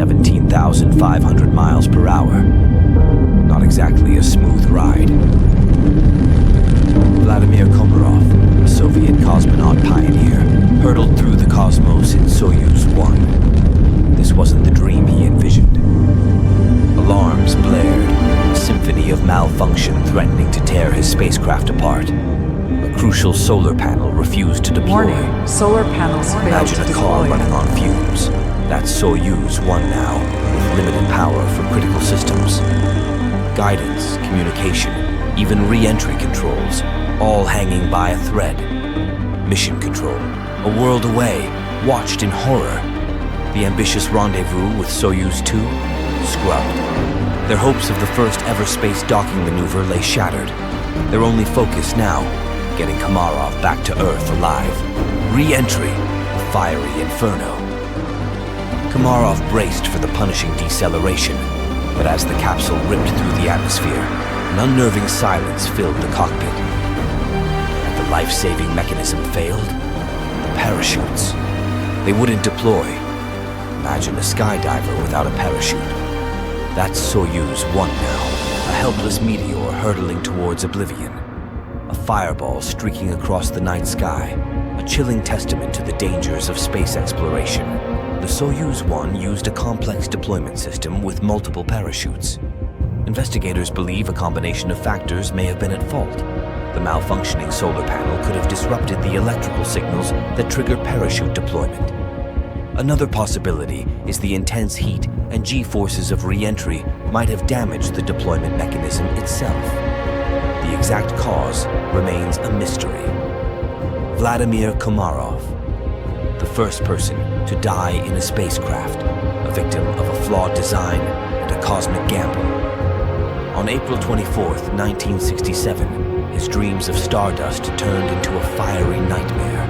17,500 miles per hour. Not exactly a smooth ride. Vladimir Komarov, a Soviet cosmonaut pioneer, hurtled through the cosmos in Soyuz 1. This wasn't the dream he envisioned. Alarms blared, a symphony of malfunction threatening to tear his spacecraft apart. A crucial solar panel refused to deploy. Warning, solar panels failed Imagine to a car deploy. running on fumes. That's Soyuz 1 now, with limited power for critical systems. Guidance, communication, even re-entry controls, all hanging by a thread. Mission control, a world away, watched in horror. The ambitious rendezvous with Soyuz 2, scrubbed. Their hopes of the first ever space docking maneuver lay shattered. Their only focus now, getting Komarov back to Earth alive. Re-entry, a fiery inferno. Komarov braced for the punishing deceleration, but as the capsule ripped through the atmosphere, an unnerving silence filled the cockpit. And the life-saving mechanism failed. The parachutes. They wouldn't deploy. Imagine a skydiver without a parachute. That's Soyuz 1 now, a helpless meteor hurtling towards oblivion. A fireball streaking across the night sky, a chilling testament to the dangers of space exploration. The Soyuz 1 used a complex deployment system with multiple parachutes. Investigators believe a combination of factors may have been at fault. The malfunctioning solar panel could have disrupted the electrical signals that trigger parachute deployment. Another possibility is the intense heat and G-forces of re-entry might have damaged the deployment mechanism itself. The exact cause remains a mystery. Vladimir Komarov, the first person to die in a spacecraft, a victim of a flawed design and a cosmic gamble. On April 24th, 1967, his dreams of stardust turned into a fiery nightmare.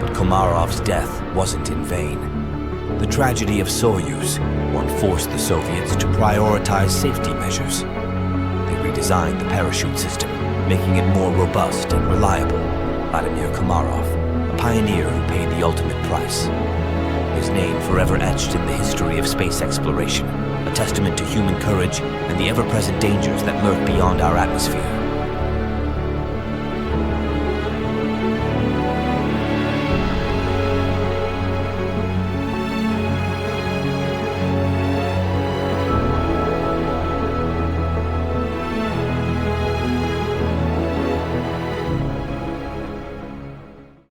But Komarov's death wasn't in vain. The tragedy of Soyuz, one forced the Soviets to prioritize safety measures. They redesigned the parachute system, making it more robust and reliable. Vladimir Komarov, a pioneer who paid the ultimate price. His name forever etched in the history of space exploration, a testament to human courage and the ever-present dangers that lurk beyond our atmosphere.